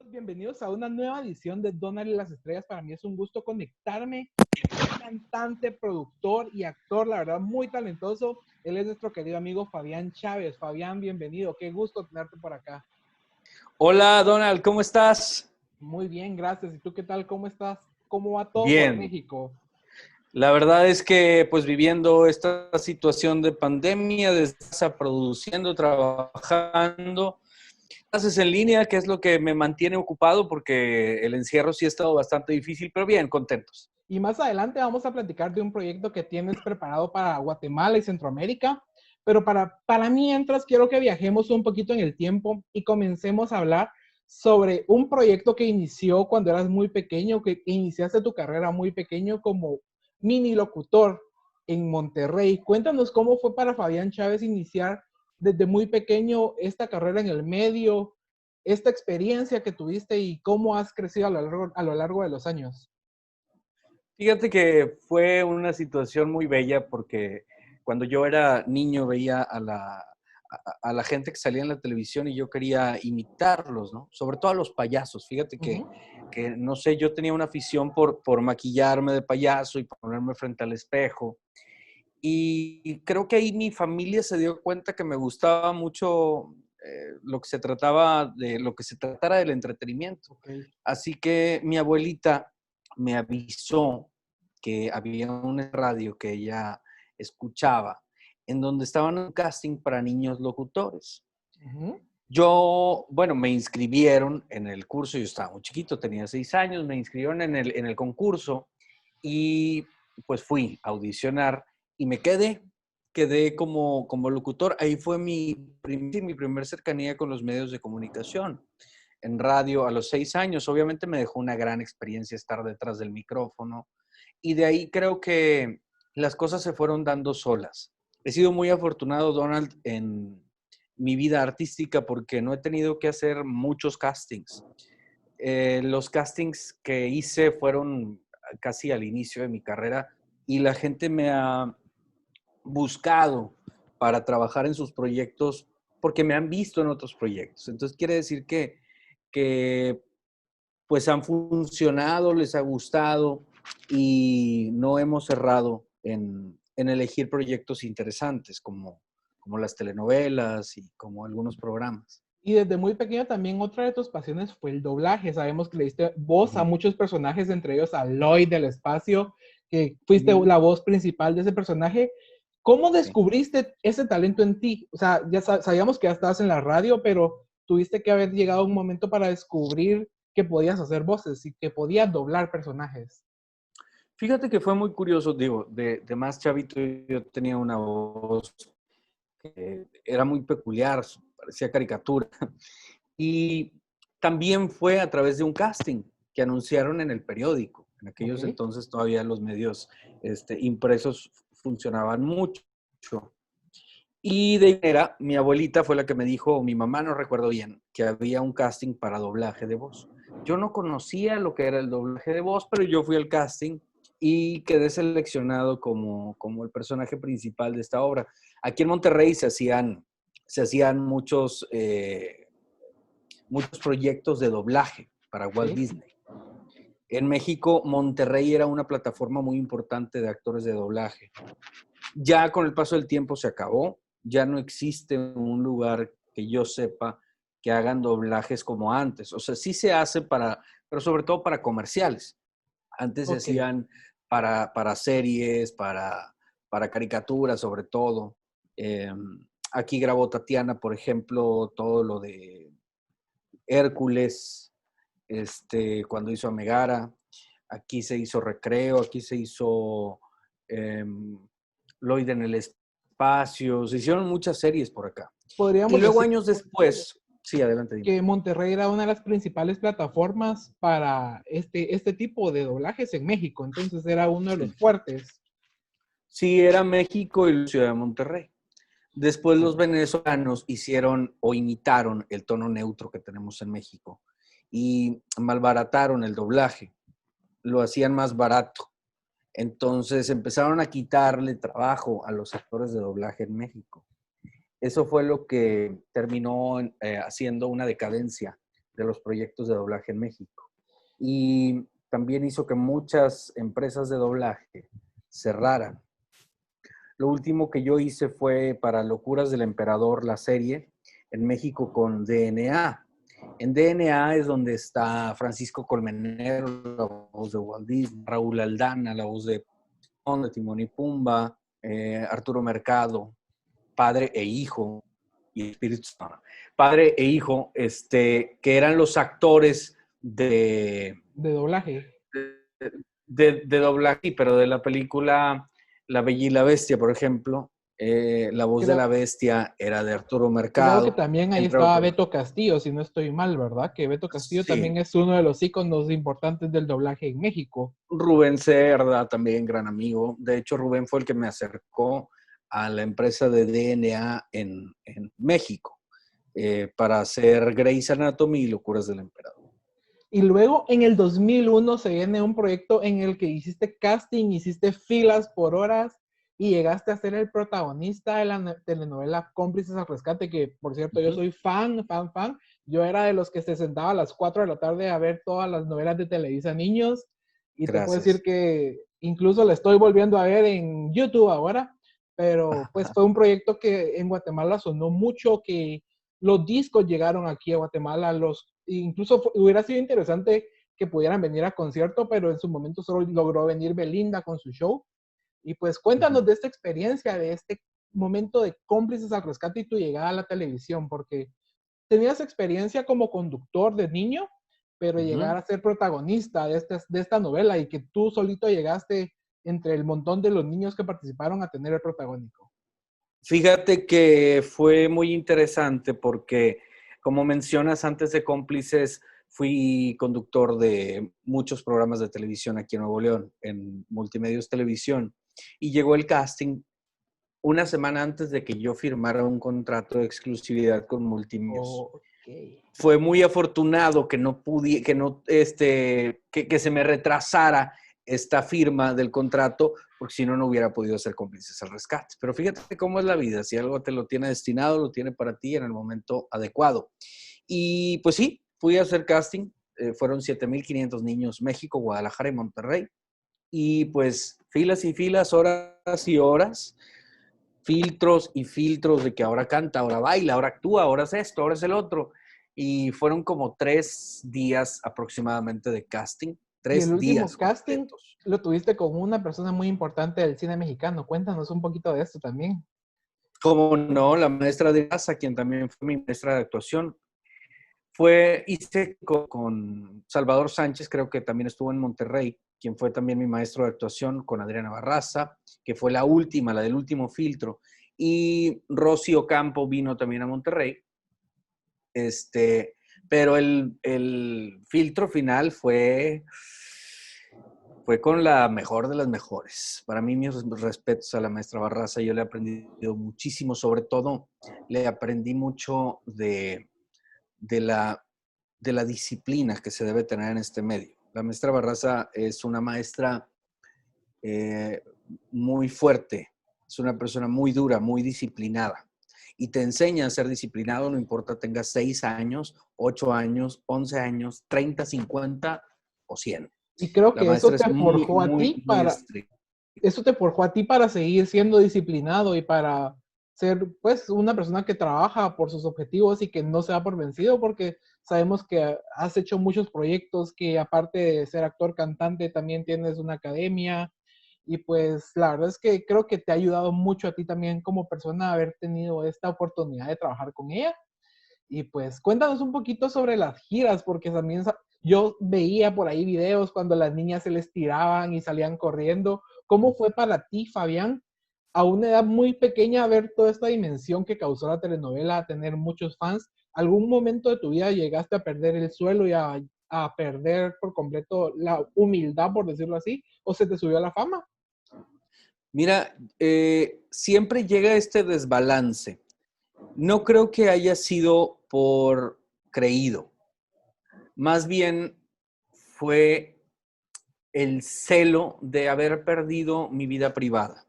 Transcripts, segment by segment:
Bienvenidos a una nueva edición de Donald y las Estrellas. Para mí es un gusto conectarme con un cantante, productor y actor, la verdad, muy talentoso. Él es nuestro querido amigo Fabián Chávez. Fabián, bienvenido. Qué gusto tenerte por acá. Hola, Donald, ¿cómo estás? Muy bien, gracias. ¿Y tú qué tal? ¿Cómo estás? ¿Cómo va todo por Bien. México? La verdad es que, pues, viviendo esta situación de pandemia, de estar produciendo, trabajando, clases en línea, que es lo que me mantiene ocupado, porque el encierro sí ha estado bastante difícil, pero bien, contentos. Y más adelante vamos a platicar de un proyecto que tienes preparado para Guatemala y Centroamérica. Pero para mientras quiero que viajemos un poquito en el tiempo y comencemos a hablar sobre un proyecto que inició cuando eras muy pequeño, que iniciaste tu carrera muy pequeño como mini locutor en Monterrey. Cuéntanos cómo fue para Fabián Chávez iniciar desde muy pequeño esta carrera en el medio, esta experiencia que tuviste y cómo has crecido a lo largo de los años. Fíjate que fue una situación muy bella porque cuando yo era niño veía a la gente que salía en la televisión y yo quería imitarlos, ¿no? Sobre todo a los payasos. Fíjate que no sé, yo tenía una afición por maquillarme de payaso y ponerme frente al espejo. Y creo que ahí mi familia se dio cuenta que me gustaba mucho lo que se trataba de lo que se tratara del entretenimiento. Ok. Así que mi abuelita me avisó que había una radio que ella escuchaba en donde estaban un casting para niños locutores. Ujú. Yo, bueno, me inscribieron en el curso, yo estaba muy chiquito, tenía 6 años, me inscribieron en el concurso y pues fui a audicionar y me quedé como locutor. Ahí fue mi primer cercanía con los medios de comunicación. En radio a los 6 años, obviamente me dejó una gran experiencia estar detrás del micrófono y de ahí creo que las cosas se fueron dando solas. He sido muy afortunado, Donald, en mi vida artística porque no he tenido que hacer muchos castings. Los castings que hice fueron casi al inicio de mi carrera y la gente me ha buscado para trabajar en sus proyectos porque me han visto en otros proyectos. Entonces quiere decir que pues han funcionado, les ha gustado y no hemos cerrado en elegir proyectos interesantes como las telenovelas y como algunos programas. Y desde muy pequeño también otra de tus pasiones fue el doblaje. Sabemos que le diste voz a Ujú. muchos personajes, entre ellos a Lloyd del espacio, que fuiste Ujú. la voz principal de ese personaje. ¿Cómo Sí. descubriste ese talento en ti? O sea, ya sabíamos que ya estabas en la radio, pero tuviste que haber llegado a un momento para descubrir que podías hacer voces y que podías doblar personajes. Fíjate que fue muy curioso, digo, de más chavito yo tenía una voz que era muy peculiar, parecía caricatura. Y también fue a través de un casting que anunciaron en el periódico. En Ok. aquellos entonces todavía los medios impresos funcionaban mucho. Y de manera, mi abuelita fue la que me dijo, o mi mamá no recuerdo bien, que había un casting para doblaje de voz. Yo no conocía lo que era el doblaje de voz, pero yo fui al casting y quedé seleccionado como el personaje principal de esta obra. Aquí en Monterrey se hacían muchos proyectos de doblaje para Walt Sí. Disney. En México, Monterrey era una plataforma muy importante de actores de doblaje. Ya con el paso del tiempo se acabó, ya no existe un lugar que yo sepa que hagan doblajes como antes. O sea, sí se hace pero sobre todo para comerciales. Antes se Ok. hacían para series, para caricaturas sobre todo. Eh, Aquí grabó Tatiana, por ejemplo, todo lo de Hércules, cuando hizo a Megara. Aquí se hizo Recreo, aquí se hizo eh, Lloyd en el espacio. Se hicieron muchas series por acá. Y Podríamos luego decir años después, sí, adelante, dime. que Monterrey era una de las principales plataformas para este tipo de doblajes en México, entonces era uno de los Sí. fuertes. Sí, era México y la ciudad de Monterrey. Después Sí. los venezolanos hicieron o imitaron el tono neutro que tenemos en México y malbarataron el doblaje, lo hacían más barato. Entonces empezaron a quitarle trabajo a los actores de doblaje en México. Eso fue lo que terminó haciendo una decadencia de los proyectos de doblaje en México. Y también hizo que muchas empresas de doblaje cerraran. Lo último que yo hice fue para Locuras del Emperador, la serie, en México con DNA. En DNA es donde está Francisco Colmenero, la voz de Walt Disney, Raúl Aldana, la voz de Timón y Pumba, Arturo Mercado, padre e hijo, y Espíritu Santo. Padre e hijo, que eran los actores De doblaje. de doblaje, pero de la película La Bella y la Bestia, por ejemplo, la voz de la Creo, bestia era de Arturo creo que Mercado, también ahí entre estaba otros. Beto Castillo, si no estoy mal, ¿verdad? Que Beto Castillo también Sí, es uno de los íconos importantes del doblaje en México. Rubén Cerda, también gran amigo. De hecho, Rubén fue el que me acercó a la empresa de DNA en México para hacer Grey's Anatomy y Locuras del Emperador. Y luego en el 2001 se viene un proyecto en el que hiciste casting, hiciste filas por horas y llegaste a ser el protagonista de la telenovela Cómplices al Rescate, que por cierto yo soy fan. Yo era de los que se sentaba a las 4 de la tarde a ver todas las novelas de Televisa Niños y te puedo decir Gracias. que incluso la estoy volviendo a ver en YouTube ahora, pero pues fue un proyecto que en Guatemala sonó mucho, que los discos llegaron aquí a Guatemala, incluso hubiera sido interesante que pudieran venir a concierto, pero en su momento solo logró venir Belinda con su show. Y pues cuéntanos de esta experiencia, de este momento de Cómplices al Rescate y tu llegada a la televisión, porque tenías experiencia como conductor de niño, pero llegar a ser protagonista de esta novela y que tú solito llegaste entre el montón de los niños que participaron a tener el protagónico. Fíjate que fue muy interesante porque, como mencionas, antes de Cómplices, fui conductor de muchos programas de televisión aquí en Nuevo León, en Multimedios Televisión, y llegó el casting una semana antes de que yo firmara un contrato de exclusividad con Multimedios. Okay. Fue muy afortunado que no pude, que se me retrasara esta firma del contrato, porque si no, no hubiera podido ser Cómplices al Rescate. Pero fíjate cómo es la vida, si algo te lo tiene destinado, lo tiene para ti en el momento adecuado. Y pues sí, fui a hacer casting, fueron 7,500 niños, México, Guadalajara y Monterrey, y pues filas y filas, horas y horas, filtros y filtros de que ahora canta, ahora baila, ahora actúa, ahora es esto, ahora es el otro. Y fueron como 3 días aproximadamente de casting, Y el 3 días último casting completos. lo tuviste con una persona muy importante del cine mexicano. Cuéntanos un poquito de esto también. Como no, la maestra de raza, quien también fue mi maestra de actuación, hice con Salvador Sánchez, creo que también estuvo en Monterrey, quien fue también mi maestro de actuación, con Adriana Barraza, que fue la última, la del último filtro. Y Rosy Ocampo vino también a Monterrey. Pero el filtro final fue con la mejor de las mejores. Para mí, mis respetos a la maestra Barraza, yo le he aprendido muchísimo, sobre todo le aprendí mucho de la disciplina que se debe tener en este medio. La maestra Barraza es una maestra eh, muy fuerte, es una persona muy dura, muy disciplinada. Y te enseña a ser disciplinado, no importa tengas 6 años, 8 años, 11 años, 30, 50 o 100. Y creo La que eso maestra te es muy, forjó a muy, ti muy estricta. eso te forjó a ti para seguir siendo disciplinado y para ser pues una persona que trabaja por sus objetivos y que no se da por vencido, porque sabemos que has hecho muchos proyectos, que aparte de ser actor cantante también tienes una academia y pues la verdad es que creo que te ha ayudado mucho a ti también como persona haber tenido esta oportunidad de trabajar con ella. Y pues cuéntanos un poquito sobre las giras, porque también yo veía por ahí videos cuando las niñas se les tiraban y salían corriendo. ¿Cómo fue para ti, Fabián, a una edad muy pequeña ver toda esta dimensión que causó la telenovela, a tener muchos fans? ¿Algún momento de tu vida llegaste a perder el suelo y a perder por completo la humildad, por decirlo así? ¿O se te subió la fama? Mira, siempre llega este desbalance. No creo que haya sido por creído. Más bien fue el celo de haber perdido mi vida privada.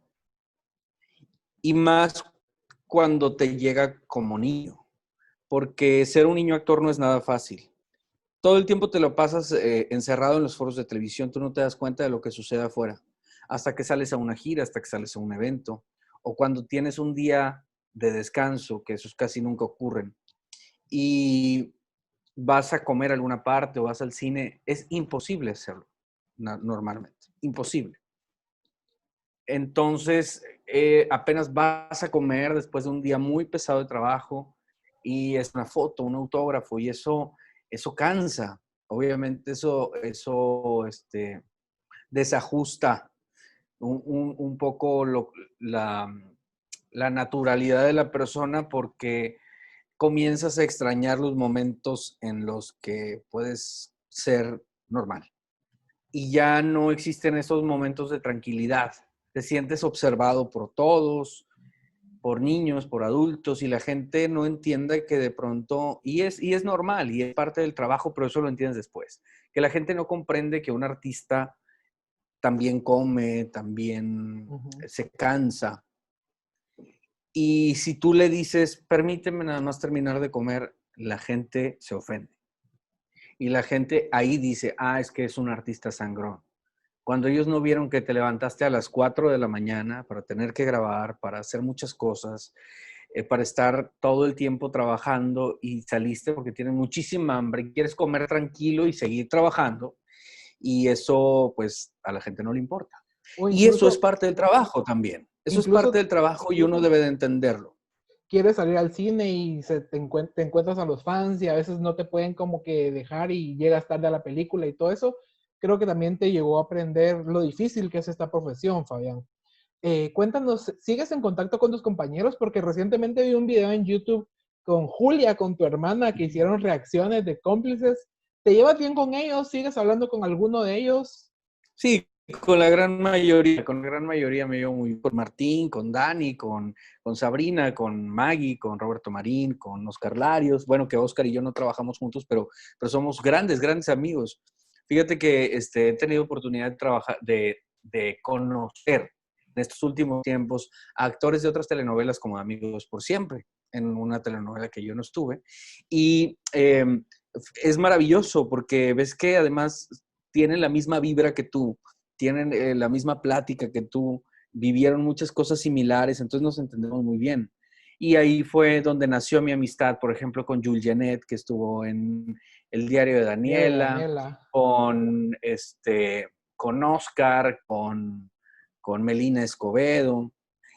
Y más cuando te llega como niño, porque ser un niño actor no es nada fácil. todo el tiempo te lo pasas encerrado en los foros de televisión, tú no te das cuenta de lo que sucede afuera, hasta que sales a una gira, hasta que sales a un evento, o cuando tienes un día de descanso, que esos casi nunca ocurren, y vas a comer a alguna parte o vas al cine, es imposible hacerlo normalmente, imposible. Entonces, apenas vas a comer después de un día muy pesado de trabajo y es una foto, un autógrafo y eso cansa. Obviamente eso desajusta un poco la, la naturalidad de la persona porque comienzas a extrañar los momentos en los que puedes ser normal. Y ya no existen esos momentos de tranquilidad. Te sientes observado por todos, por niños, por adultos, y la gente no entiende que de pronto, y es normal, y es parte del trabajo, pero eso lo entiendes después, que la gente no comprende que un artista también come, también Ujú. se cansa. Y si tú le dices, permíteme nada más terminar de comer, la gente se ofende. Y la gente ahí dice, es que es un artista sangrón. Cuando ellos no vieron que te levantaste a las 4 de la mañana para tener que grabar, para hacer muchas cosas, para estar todo el tiempo trabajando y saliste porque tienes muchísima hambre y quieres comer tranquilo y seguir trabajando, y eso pues a la gente no le importa. O Y eso es incluso, parte del trabajo también. Eso es parte incluso del trabajo y uno debe de entenderlo. quieres salir al cine y te encuentras a los fans y a veces no te pueden como que dejar y llegas tarde a la película y todo eso. Creo que también te llegó a aprender lo difícil que es esta profesión, Fabián. Cuéntanos, ¿sigues en contacto con tus compañeros? Porque recientemente vi un video en YouTube con Julia, con tu hermana, que hicieron reacciones de cómplices. ¿Te llevas bien con ellos? ¿Sigues hablando con alguno de ellos? Sí, con la gran mayoría me llevo muy bien. Con Martín, con Dani, con Sabrina, con Maggie, con Roberto Marín, con Oscar Larios. Bueno, que Oscar y yo no trabajamos juntos, pero somos grandes, grandes amigos. Fíjate que he tenido oportunidad de trabajar, de conocer en estos últimos tiempos a actores de otras telenovelas como Amigos por Siempre, en una telenovela que yo no estuve. Y es maravilloso porque ves que además tienen la misma vibra que tú, tienen la misma plática que tú, vivieron muchas cosas similares, entonces nos entendemos muy bien. Y ahí fue donde nació mi amistad, por ejemplo, con Jules Janet, que estuvo en El Diario de Diario de Daniela, Daniela. con Oscar, con Melina Escobedo.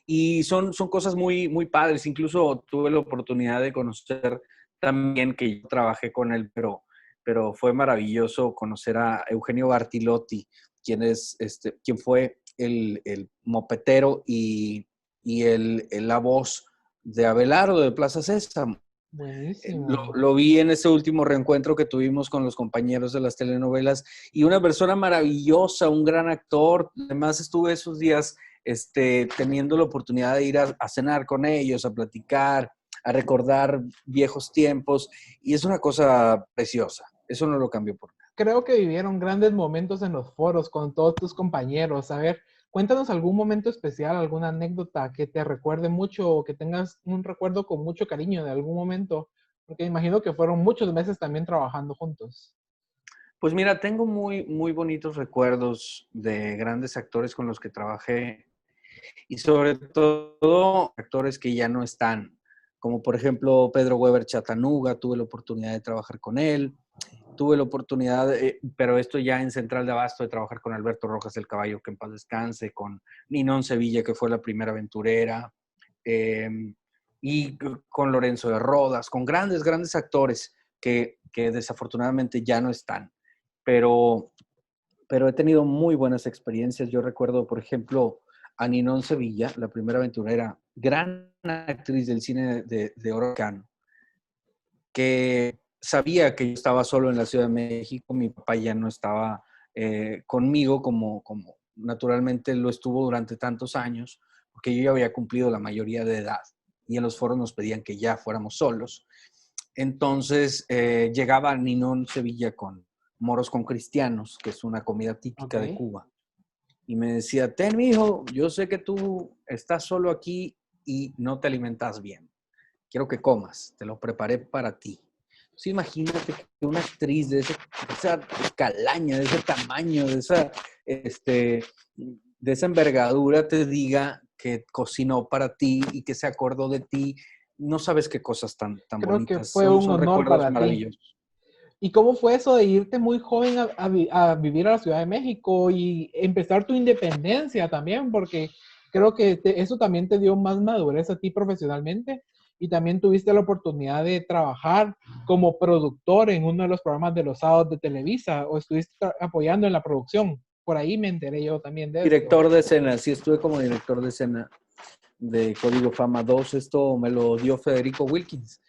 Y son cosas muy, muy padres. Incluso tuve la oportunidad de conocer también, que yo trabajé con él, pero fue maravilloso conocer a Eugenio Bartilotti, quien fue el mopetero y la voz de Abelardo de Plaza Sésamo. Buenísimo. Lo vi en ese último reencuentro que tuvimos con los compañeros de las telenovelas y una persona maravillosa, un gran actor. Además estuve esos días teniendo la oportunidad de ir a cenar con ellos, a platicar, a recordar viejos tiempos y es una cosa preciosa. Eso no lo cambio por nada. Creo que vivieron grandes momentos en los foros con todos tus compañeros. A ver, cuéntanos algún momento especial, alguna anécdota que te recuerde mucho o que tengas un recuerdo con mucho cariño de algún momento, porque imagino que fueron muchos meses también trabajando juntos. Pues mira, tengo muy, muy bonitos recuerdos de grandes actores con los que trabajé y sobre todo actores que ya no están, como por ejemplo Pedro Weber Chatanuga, tuve la oportunidad de trabajar con él, tuve la oportunidad, pero esto ya en Central de Abasto, de trabajar con Alberto Rojas el Caballo, que en paz descanse, con Ninón Sevilla, que fue la primera aventurera, eh, y con Lorenzo de Rodas, con grandes, grandes actores que desafortunadamente ya no están. Pero, pero he tenido muy buenas experiencias. Yo recuerdo, por ejemplo, a Ninón Sevilla, la primera aventurera, gran actriz del cine de oro mexicano, que sabía que yo estaba solo en la Ciudad de México, mi papá ya no estaba conmigo como naturalmente lo estuvo durante tantos años, porque yo ya había cumplido la mayoría de edad y en los foros nos pedían que ya fuéramos solos. Entonces llegaba Ninón Sevilla con moros con cristianos, que es una comida Ok. típica de Cuba, y me decía, ten, mijo, yo sé que tú estás solo aquí y no te alimentas bien. Quiero que comas, te lo preparé para ti. Sí, imagínate que una actriz de esa calaña, de ese tamaño, de esa envergadura te diga que cocinó para ti y que se acordó de ti. No sabes qué cosas tan Creo que bonitas. fue un Son honor recuerdos para ti. maravillosos. ¿Y cómo fue eso de irte muy joven a vivir a la Ciudad de México y empezar tu independencia también? Porque creo que eso también te dio más madurez a ti profesionalmente y también tuviste la oportunidad de trabajar como productor en uno de los programas de los sábados de Televisa o estuviste apoyando en la producción. Por ahí me enteré yo también de esto. Director de escena, sí, estuve como director de escena de Código Fama 2. Esto me lo dio Federico Wilkins,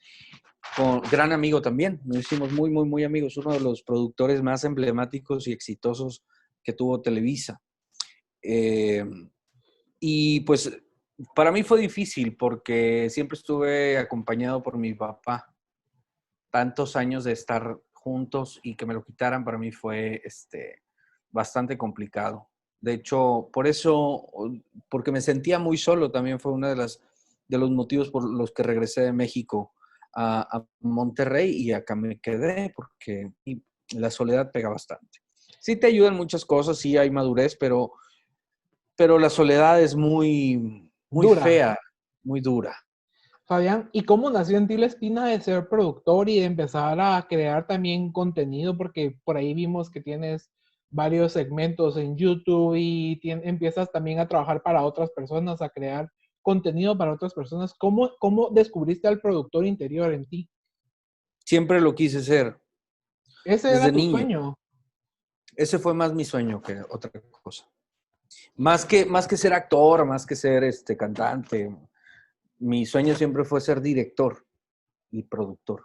gran amigo también. Nos hicimos muy amigos. Uno de los productores más emblemáticos y exitosos que tuvo Televisa. Eh, y pues para mí fue difícil porque siempre estuve acompañado por mi papá. Tantos años de estar juntos y que me lo quitaran para mí fue bastante complicado. De hecho, por eso, porque me sentía muy solo, también fue uno de los motivos por los que regresé de México a Monterrey y acá me quedé, porque la soledad pega bastante. Sí te ayudan muchas cosas, sí hay madurez, pero la soledad es muy Dura. fea, muy dura. Fabián, ¿y cómo nació en ti la espina de ser productor y de empezar a crear también contenido? Porque por ahí vimos que tienes varios segmentos en YouTube y empiezas también a trabajar para otras personas, a crear contenido para otras personas. ¿Cómo descubriste al productor interior en ti? Siempre lo quise ser, Ese era desde tu niño. sueño. Ese fue más mi sueño que otra cosa. Más que ser actor, más que ser cantante, mi sueño siempre fue ser director y productor.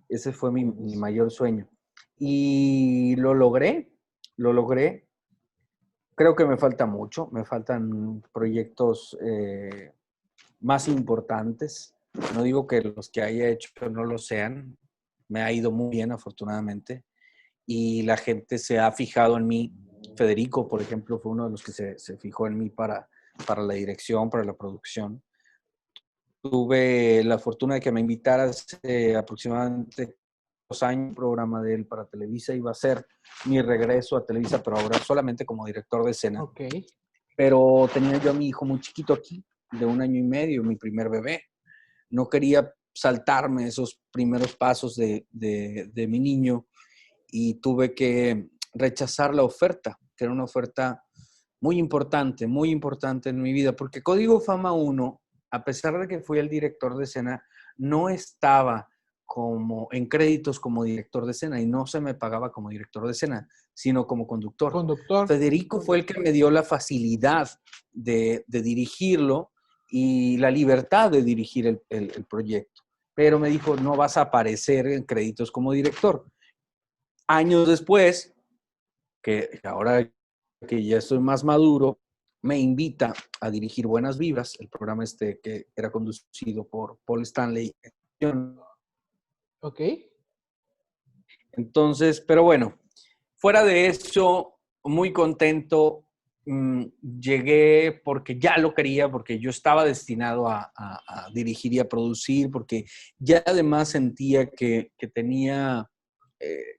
Ese fue mi mayor sueño. Y lo logré. Creo que me falta mucho, me faltan proyectos más importantes. No digo que los que haya hecho no lo sean. Me ha ido muy bien, afortunadamente. Y la gente se ha fijado en mí. Federico, por ejemplo, fue uno de los que se fijó en mí para la dirección, para la producción. Tuve la fortuna de que me invitara hace aproximadamente 2 años, un programa de él para Televisa. Iba a ser mi regreso a Televisa, pero ahora solamente como director de escena. Ok. Pero tenía yo a mi hijo muy chiquito aquí, de 1 año y medio, mi primer bebé. No quería saltarme esos primeros pasos de mi niño y tuve que rechazar la oferta, que era una oferta muy importante en mi vida, porque Código Fama 1, a pesar de que fui el director de escena, no estaba como en créditos como director de escena y no se me pagaba como director de escena, sino como conductor. Conductor. Federico fue el que me dio la facilidad de dirigirlo y la libertad de dirigir el proyecto. Pero me dijo, no vas a aparecer en créditos como director. Años después, que ahora que ya estoy más maduro, me invita a dirigir Buenas Vibras, el programa que era conducido por Paul Stanley. Ok. Entonces, pero bueno, fuera de eso, muy contento. Llegué porque ya lo quería, porque yo estaba destinado a dirigir y a producir, porque ya además sentía que tenía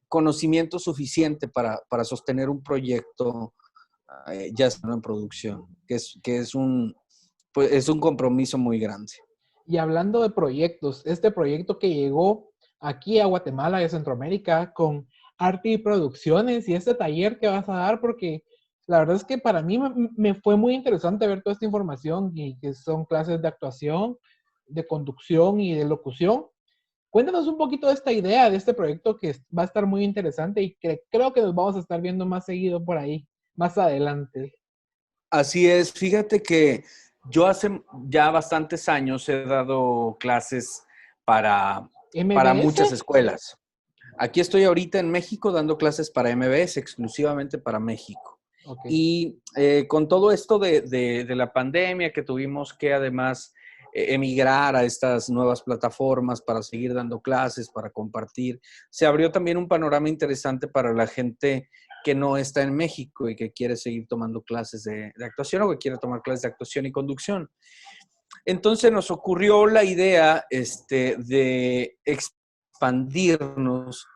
conocimiento suficiente para sostener un proyecto ya estando en producción, pues, es un compromiso muy grande. Y hablando de proyectos, este proyecto que llegó aquí a Guatemala y a Centroamérica con arte y producciones y este taller que vas a dar, porque la verdad es que para mí me fue muy interesante ver toda esta información y que son clases de actuación, de conducción y de locución. Cuéntanos un poquito de esta idea, de este proyecto que va a estar muy interesante y que creo que nos vamos a estar viendo más seguido por ahí, más adelante. Así es, fíjate que yo hace ya bastantes años he dado clases para MBS, muchas escuelas. Aquí estoy ahorita en México dando clases para MBS, exclusivamente para México. ok. Y con todo esto de la pandemia, que tuvimos que además emigrar a estas nuevas plataformas para seguir dando clases, para compartir, se abrió también un panorama interesante para la gente que no está en México y que quiere seguir tomando clases de actuación o que quiere tomar clases de actuación y conducción. Entonces nos ocurrió la idea de expandirnos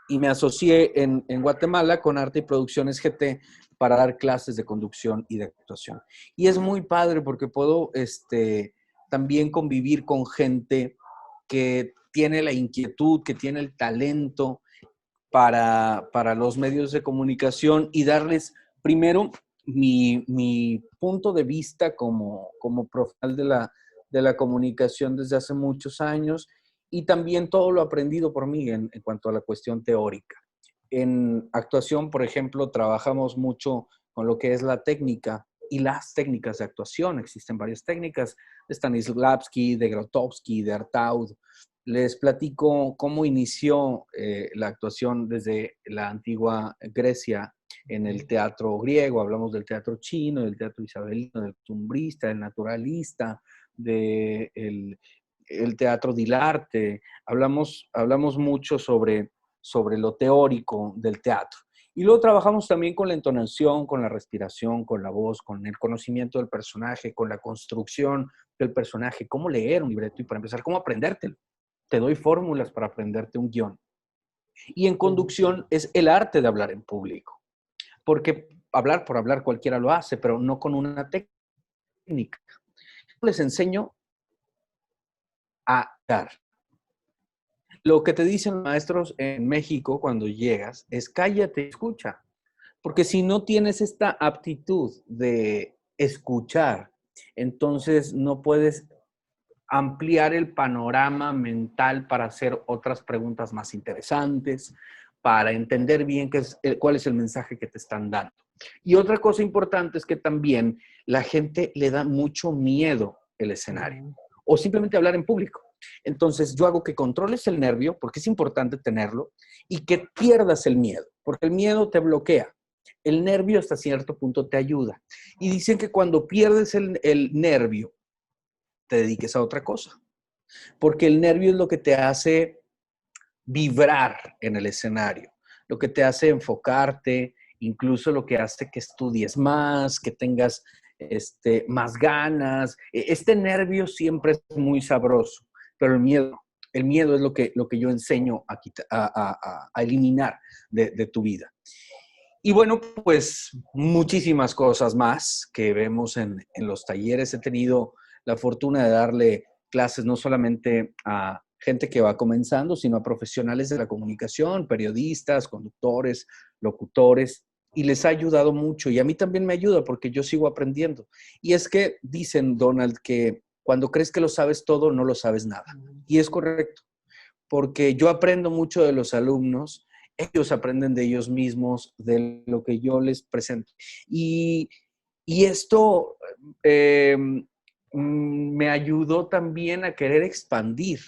y me asocié en Guatemala con Arte y Producciones GT para dar clases de conducción y de actuación. Y es muy padre porque puedo también convivir con gente que tiene la inquietud, que tiene el talento para los medios de comunicación y darles primero mi punto de vista como profesional de la comunicación desde hace muchos años y también todo lo aprendido por mí en cuanto a la cuestión teórica. En actuación, por ejemplo, trabajamos mucho con lo que es la técnica y las técnicas de actuación. Existen varias técnicas de Stanislavski, de Grotowski, de Artaud. Les platico cómo inició la actuación desde la antigua Grecia en el teatro griego. Hablamos del teatro chino, del teatro isabelino, del costumbrista, del naturalista, del el teatro del arte. Hablamos mucho sobre lo teórico del teatro. Y luego trabajamos también con la entonación, con la respiración, con la voz, con el conocimiento del personaje, con la construcción del personaje, cómo leer un libreto y para empezar, cómo aprendértelo. Te doy fórmulas para aprenderte un guión. Y en conducción es el arte de hablar en público, porque hablar por hablar cualquiera lo hace, pero no con una técnica. Les enseño a dar. Lo que te dicen maestros en México cuando llegas es cállate y escucha, porque si no tienes esta aptitud de escuchar, entonces no puedes ampliar el panorama mental para hacer otras preguntas más interesantes, para entender bien cuál es el mensaje que te están dando. Y otra cosa importante es que también la gente le da mucho miedo el escenario o simplemente hablar en público. Entonces yo hago que controles el nervio, porque es importante tenerlo, y que pierdas el miedo, porque el miedo te bloquea. El nervio hasta cierto punto te ayuda. Y dicen que cuando pierdes el nervio, te dediques a otra cosa, porque el nervio es lo que te hace vibrar en el escenario, lo que te hace enfocarte, incluso lo que hace que estudies más, que tengas más ganas. Este nervio siempre es muy sabroso, pero el miedo es lo que yo enseño a eliminar de tu vida. Y bueno, pues muchísimas cosas más que vemos en los talleres. He tenido la fortuna de darle clases no solamente a gente que va comenzando, sino a profesionales de la comunicación, periodistas, conductores, locutores, y les ha ayudado mucho. Y a mí también me ayuda porque yo sigo aprendiendo. Y es que dicen, Donald, que cuando crees que lo sabes todo, no lo sabes nada. Y es correcto, porque yo aprendo mucho de los alumnos, ellos aprenden de ellos mismos, de lo que yo les presento. Y esto me ayudó también a querer expandir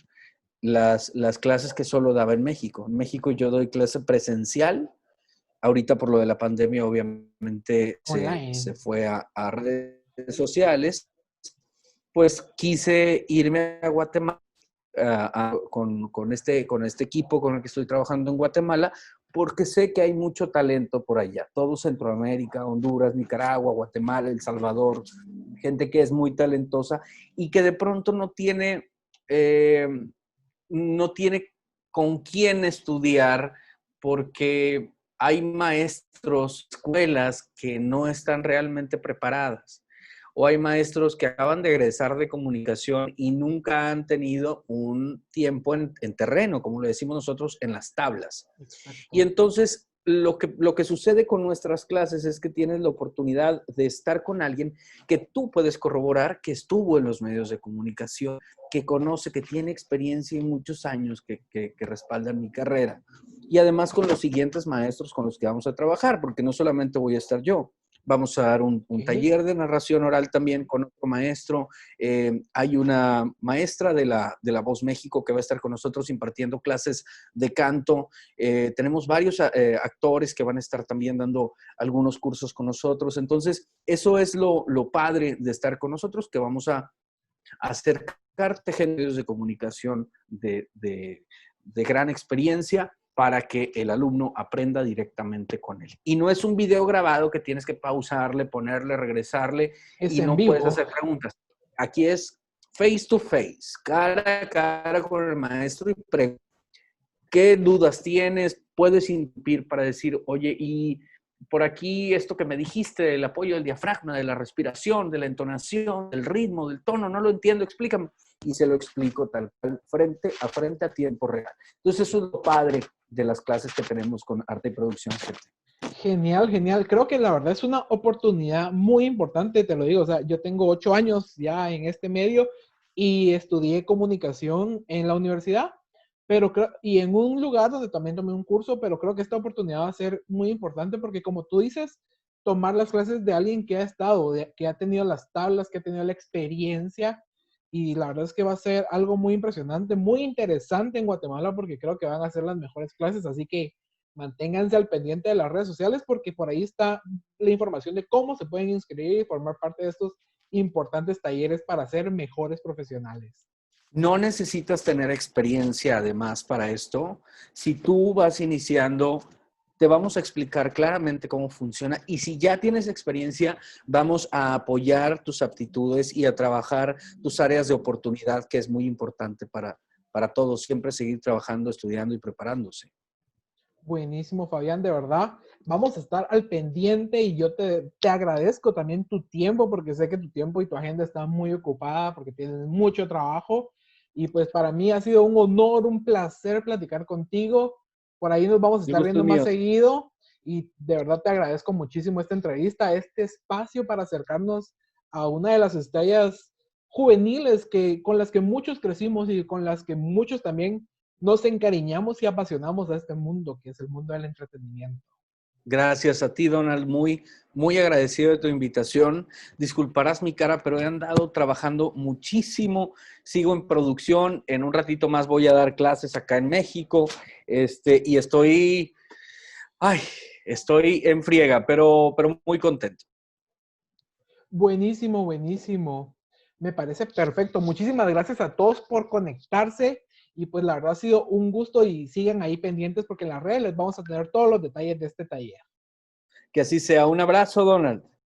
las clases que solo daba en México. En México yo doy clase presencial. Ahorita por lo de la pandemia obviamente se fue a redes sociales. Pues quise irme a Guatemala con este equipo con el que estoy trabajando en Guatemala, porque sé que hay mucho talento por allá. Todo Centroamérica, Honduras, Nicaragua, Guatemala, El Salvador, gente que es muy talentosa y que de pronto no tiene con quién estudiar porque hay maestros, escuelas que no están realmente preparadas. O hay maestros que acaban de egresar de comunicación y nunca han tenido un tiempo en terreno, como le decimos nosotros, en las tablas. Exacto. Y entonces lo que sucede con nuestras clases es que tienes la oportunidad de estar con alguien que tú puedes corroborar que estuvo en los medios de comunicación, que conoce, que tiene experiencia y muchos años que respaldan mi carrera. Y además con los siguientes maestros con los que vamos a trabajar, porque no solamente voy a estar yo. Vamos a dar un taller de narración oral también con otro maestro. Hay una maestra de la Voz México que va a estar con nosotros impartiendo clases de canto. Tenemos varios actores que van a estar también dando algunos cursos con nosotros. Entonces, eso es lo padre de estar con nosotros, que vamos a acercarte a medios de comunicación de gran experiencia, para que el alumno aprenda directamente con él. Y no es un video grabado que tienes que pausarle, ponerle, regresarle y no puedes hacer preguntas. Aquí es face to face, cara a cara con el maestro y preguntas. ¿Qué dudas tienes? Puedes interrumpir para decir, oye, y por aquí esto que me dijiste, el apoyo del diafragma, de la respiración, de la entonación, del ritmo, del tono, no lo entiendo, explícame. Y se lo explico tal cual, frente a tiempo real. Entonces, eso es lo padre de las clases que tenemos con arte y producción. Genial, genial. Creo que la verdad es una oportunidad muy importante, te lo digo. O sea, yo tengo 8 años ya en este medio y estudié comunicación en la universidad, y en un lugar donde también tomé un curso, pero creo que esta oportunidad va a ser muy importante porque como tú dices, tomar las clases de alguien que ha estado, que ha tenido las tablas, que ha tenido la experiencia, y la verdad es que va a ser algo muy impresionante, muy interesante en Guatemala porque creo que van a ser las mejores clases, así que manténganse al pendiente de las redes sociales porque por ahí está la información de cómo se pueden inscribir y formar parte de estos importantes talleres para ser mejores profesionales. No necesitas tener experiencia además para esto. Si tú vas iniciando, te vamos a explicar claramente cómo funciona y si ya tienes experiencia, vamos a apoyar tus aptitudes y a trabajar tus áreas de oportunidad, que es muy importante para todos, siempre seguir trabajando, estudiando y preparándose. Buenísimo, Fabián, de verdad. Vamos a estar al pendiente y yo te agradezco también tu tiempo porque sé que tu tiempo y tu agenda está muy ocupada porque tienes mucho trabajo. Y pues para mí ha sido un honor, un placer platicar contigo. Por ahí nos vamos a El estar gusto viendo es más mío. seguido y de verdad te agradezco muchísimo esta entrevista, este espacio para acercarnos a una de las estrellas juveniles con las que muchos crecimos y con las que muchos también nos encariñamos y apasionamos a este mundo, que es el mundo del entretenimiento. Gracias a ti, Donald. Muy, muy agradecido de tu invitación. Disculparás mi cara, pero he andado trabajando muchísimo. Sigo en producción. En un ratito más voy a dar clases acá en México. Y ay, estoy en friega, pero muy contento. Buenísimo, buenísimo. Me parece perfecto. Muchísimas gracias a todos por conectarse y pues la verdad ha sido un gusto y sigan ahí pendientes porque en las redes les vamos a tener todos los detalles de este taller. Que así sea. Un abrazo, Donald.